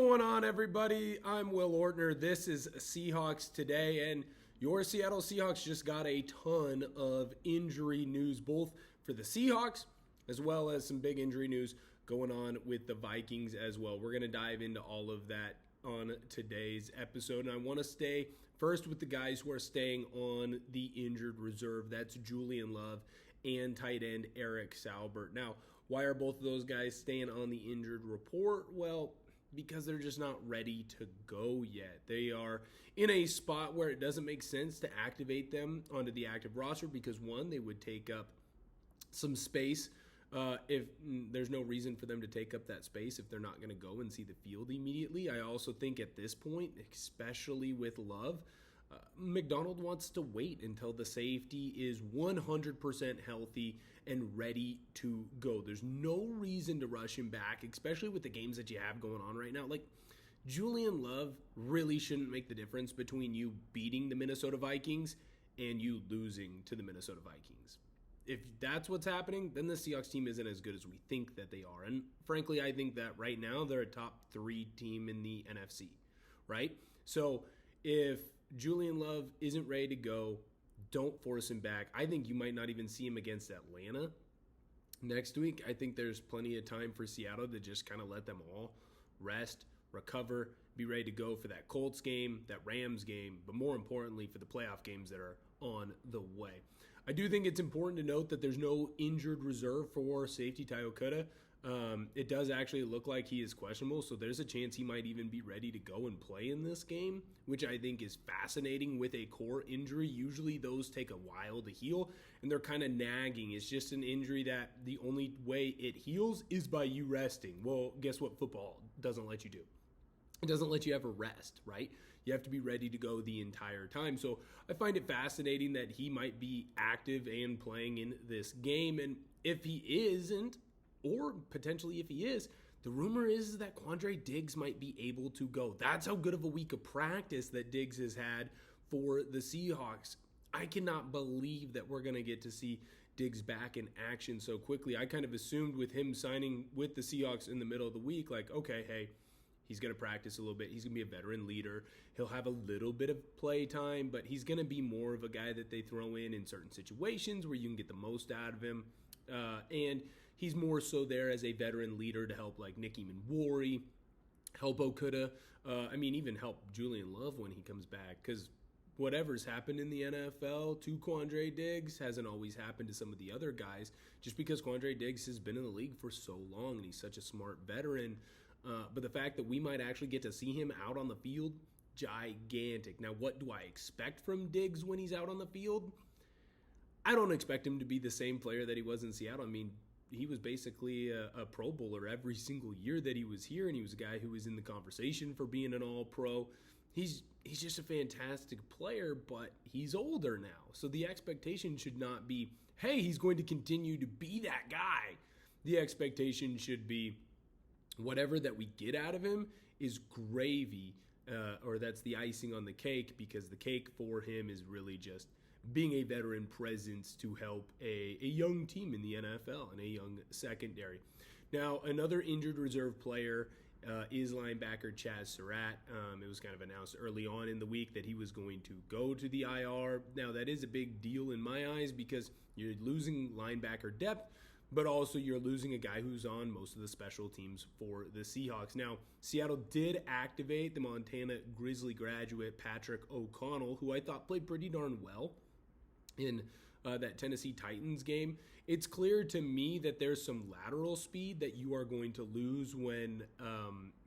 going on, everybody? I'm Will Ortner. This is Seahawks Today, and your Seattle Seahawks just got a ton of injury news, both for the Seahawks as well as some big injury news going on with the Vikings as well. We're going to dive into all of that on today's episode, and I want to stay first with the guys who are staying on the injured reserve. That's Julian Love and tight end Eric Saubert. Now, why are both of those guys staying on the injured report? Well, because they're just not ready to go yet. They are in a spot where it doesn't make sense to activate them onto the active roster because, one, they would take up some space if there's no reason for them to take up that space if they're not going to go and see the field immediately. I also think at this point, especially with Love, McDonald wants to wait until the safety is 100% healthy and ready to go. There's no reason to rush him back, especially with the games that you have going on right now. Like, Julian Love really shouldn't make the difference between you beating the Minnesota Vikings and you losing to the Minnesota Vikings. If that's what's happening, then the Seahawks team isn't as good as we think that they are. And frankly, I think that right now they're a top 3 team in the NFC, right? So if Julian Love isn't ready to go, don't force him back. I think you might not even see him against Atlanta next week. I think there's plenty of time for Seattle to just kind of let them all rest, recover, be ready to go for that Colts game, that Rams game, but more importantly for the playoff games that are on the way. I do think it's important to note that there's no injured reserve for safety Ty Okada. It does actually look like he is questionable, so there's a chance he might even be ready to go and play in this game, which I think is fascinating with a core injury. Usually those take a while to heal, and they're kind of nagging. It's just an injury that the only way it heals is by you resting. Well, guess what football doesn't let you do? It doesn't let you ever rest, right? You have to be ready to go the entire time. So I find it fascinating that he might be active and playing in this game. And if he isn't, or potentially if he is, the rumor is that Quandre Diggs might be able to go. That's how good of a week of practice that Diggs has had for the Seahawks. I cannot believe that we're going to get to see Diggs back in action so quickly. I kind of assumed with him signing with the Seahawks in the middle of the week, like, okay, hey, he's going to practice a little bit. He's going to be a veteran leader. He'll have a little bit of play time, but he's going to be more of a guy that they throw in certain situations where you can get the most out of him. And he's more so there as a veteran leader to help like Nicky Manwari, help Okada, even help Julian Love when he comes back. Because whatever's happened in the NFL to Quandre Diggs hasn't always happened to some of the other guys, just because Quandre Diggs has been in the league for so long and he's such a smart veteran. But the fact that we might actually get to see him out on the field, gigantic. Now, what do I expect from Diggs when he's out on the field? I don't expect him to be the same player that he was in Seattle. I mean, he was basically a Pro Bowler every single year that he was here, and he was a guy who was in the conversation for being an All-Pro. He's just a fantastic player, but he's older now. So the expectation should not be, hey, he's going to continue to be that guy. The expectation should be, whatever that we get out of him is gravy, or that's the icing on the cake, because the cake for him is really just being a veteran presence to help a young team in the NFL and a young secondary. Now, another injured reserve player is linebacker Chazz Surratt. It was kind of announced early on in the week that he was going to go to the IR. Now, that is a big deal in my eyes because you're losing linebacker depth, but also you're losing a guy who's on most of the special teams for the Seahawks. Now, Seattle did activate the Montana Grizzly graduate Patrick O'Connell, who I thought played pretty darn well in that Tennessee Titans game. It's clear to me that there's some lateral speed that you are going to lose when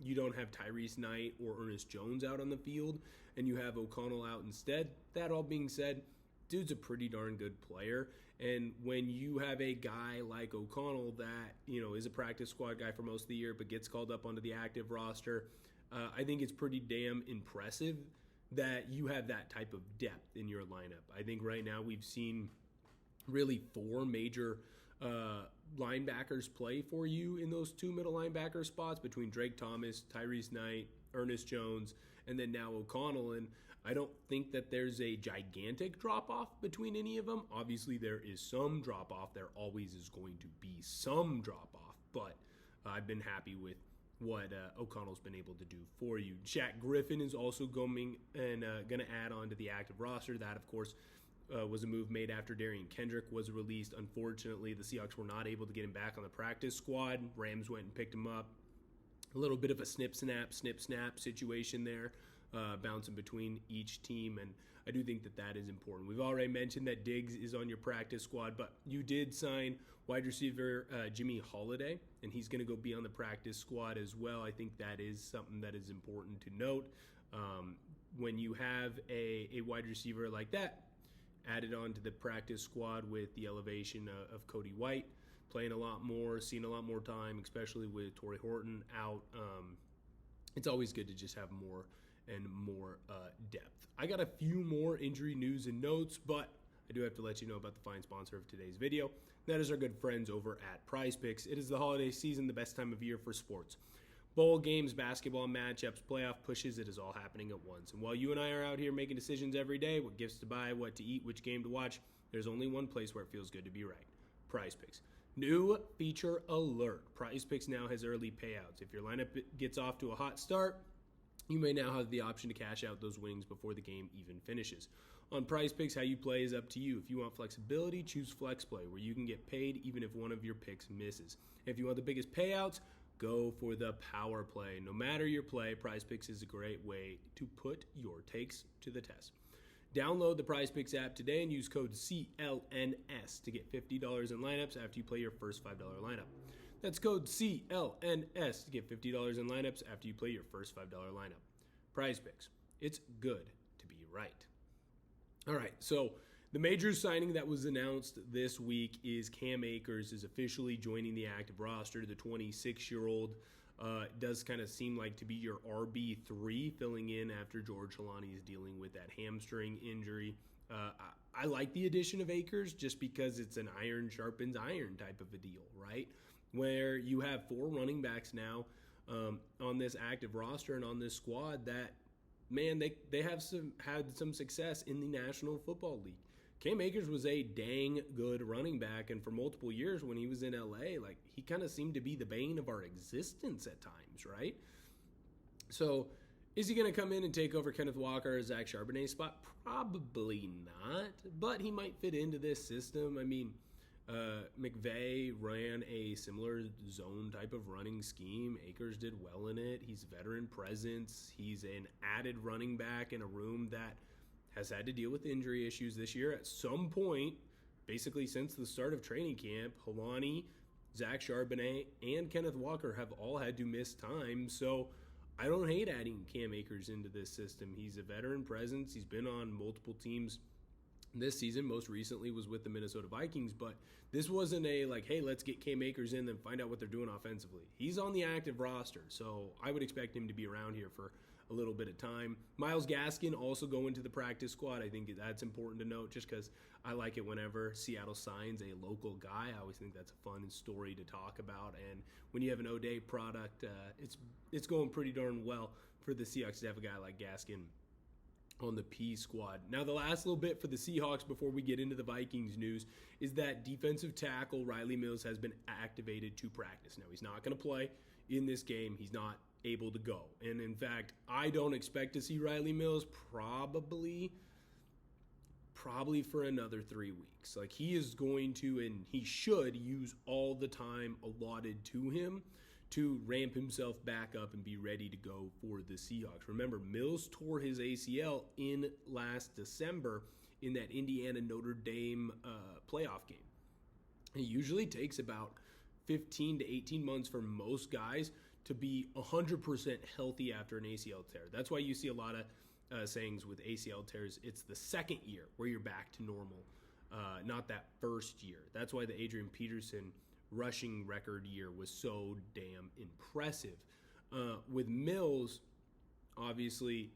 you don't have Tyrese Knight or Ernest Jones out on the field and you have O'Connell out instead. That all being said, dude's a pretty darn good player, and when you have a guy like O'Connell that, is a practice squad guy for most of the year but gets called up onto the active roster, I think it's pretty damn impressive that you have that type of depth in your lineup. I think right now we've seen really 4 major linebackers play for you in those 2 middle linebacker spots between Drake Thomas, Tyrese Knight, Ernest Jones, and then now O'Connell. And I don't think that there's a gigantic drop-off between any of them. Obviously, there is some drop-off. There always is going to be some drop-off. But I've been happy with what O'Connell's been able to do for you. Shaq Griffin is also going and going to add on to the active roster. That, of course, was a move made after Derion Kendrick was released. Unfortunately, the Seahawks were not able to get him back on the practice squad. Rams went and picked him up. A little bit of a snip-snap situation there, bouncing between each team, and I do think that that is important. We've already mentioned that Diggs is on your practice squad, but you did sign wide receiver Jimmy Holiday, and he's going to go be on the practice squad as well. I think that is something that is important to note. When you have a wide receiver like that added on to the practice squad with the elevation of Cody White, playing a lot more, seeing a lot more time, especially with Torrey Horton out, it's always good to just have more and more depth. I got a few more injury news and notes, but I do have to let you know about the fine sponsor of today's video. That is our good friends over at Prize Picks. It is the holiday season, the best time of year for sports. Bowl games, basketball matchups, playoff pushes, it is all happening at once. And while you and I are out here making decisions every day, what gifts to buy, what to eat, which game to watch, there's only one place where it feels good to be right. Prize Picks. New feature alert. Prize Picks now has early payouts. If your lineup gets off to a hot start, you may now have the option to cash out those winnings before the game even finishes. On Prize Picks, how you play is up to you. If you want flexibility, choose Flex Play, where you can get paid even if one of your picks misses. If you want the biggest payouts, go for the power play. No matter your play, Prize Picks is a great way to put your takes to the test. Download the Prize Picks app today and use code CLNS to get $50 in lineups after you play your first $5 lineup. That's code CLNS to get $50 in lineups after you play your first $5 lineup. Prize Picks. It's good to be right. All right, so the major signing that was announced this week is Cam Akers is officially joining the active roster. The 26-year-old does kind of seem like to be your RB3, filling in after George Holani is dealing with that hamstring injury. I like the addition of Akers just because it's an iron sharpens iron type of a deal, right? Where you have 4 running backs now on this active roster and on this squad that, man, they have had some success in the National Football League. Cam Akers was a dang good running back, and for multiple years when he was in LA, like, he kind of seemed to be the bane of our existence at times, right? So, is he going to come in and take over Kenneth Walker or Zach Charbonnet's spot? Probably not, but he might fit into this system. I mean, McVay ran a similar zone type of running scheme. Akers did well in it. He's veteran presence. He's an added running back in a room that has had to deal with injury issues this year. At some point, basically since the start of training camp, Holani, Zach Charbonnet, and Kenneth Walker have all had to miss time. So I don't hate adding Cam Akers into this system. He's a veteran presence. He's been on multiple teams this season. Most recently was with the Minnesota Vikings, but this wasn't a like, hey, let's get Cam Akers in and find out what they're doing offensively. He's on the active roster, so I would expect him to be around here for a little bit of time. Myles Gaskin also going to the practice squad. I think that's important to note just because I like it whenever Seattle signs a local guy. I always think that's a fun story to talk about. And when you have an O'Day product, it's going pretty darn well for the Seahawks to have a guy like Gaskin on the P squad. Now, the last little bit for the Seahawks before we get into the Vikings news is that defensive tackle Rylie Mills has been activated to practice. Now, he's not going to play in this game. He's not able to go. And in fact, I don't expect to see Rylie Mills probably for another 3 weeks. Like, he is going to, and he should, use all the time allotted to him to ramp himself back up and be ready to go for the Seahawks. Remember, Mills tore his ACL in last December in that Indiana-Notre Dame playoff game. It usually takes about 15 to 18 months for most guys to be 100% healthy after an ACL tear. That's why you see a lot of sayings with ACL tears. It's the second year where you're back to normal, not that first year. That's why the Adrian Peterson rushing record year was so damn impressive. With Mills, obviously,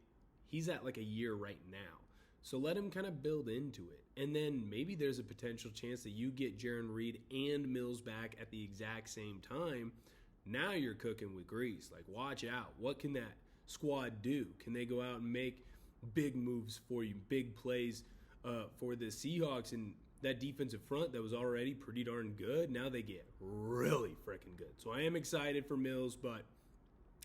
he's at like a year right now. So let him kind of build into it. And then maybe there's a potential chance that you get Jarran Reed and Mills back at the exact same time. Now you're cooking with grease. Like, watch out. What can that squad do? Can they go out and make big moves for you, big plays for the Seahawks? And that defensive front that was already pretty darn good, now they get really freaking good. So I am excited for Mills, but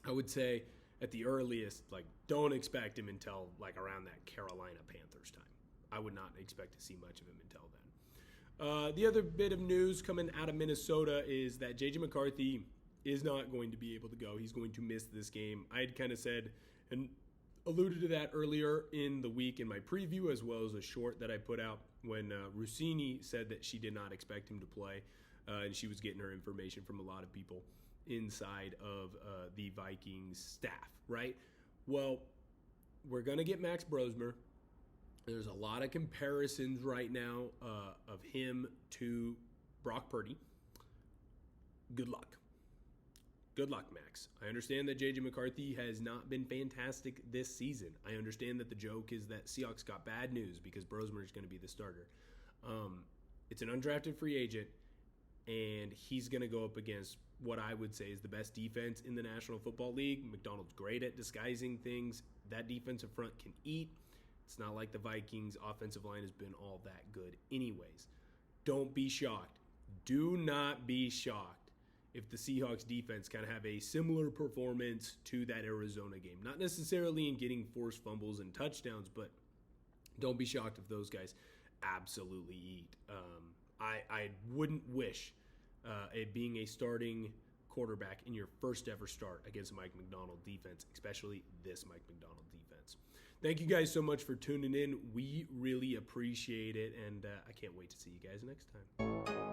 I would say at the earliest, like, don't expect him until like around that Carolina Panthers time. I would not expect to see much of him until then. The other bit of news coming out of Minnesota is that J.J. McCarthy is not going to be able to go. He's going to miss this game. I had kind of said and alluded to that earlier in the week in my preview, as well as a short that I put out when Rossini said that she did not expect him to play, and she was getting her information from a lot of people inside of the Vikings staff, right? Well, we're going to get Max Brosmer. There's a lot of comparisons right now of him to Brock Purdy. Good luck. Good luck, Max. I understand that J.J. McCarthy has not been fantastic this season. I understand that the joke is that Seahawks got bad news because Brosmer is going to be the starter. It's an undrafted free agent, and he's going to go up against what I would say is the best defense in the National Football League. McDonald's great at disguising things. That defensive front can eat. It's not like the Vikings' offensive line has been all that good anyways. Don't be shocked. Do not be shocked if the Seahawks defense kind of have a similar performance to that Arizona game. Not necessarily in getting forced fumbles and touchdowns, but don't be shocked if those guys absolutely eat. I wouldn't wish it being a starting quarterback in your first ever start against a Mike Macdonald defense, especially this Mike Macdonald defense. Thank you guys so much for tuning in. We really appreciate it, and I can't wait to see you guys next time.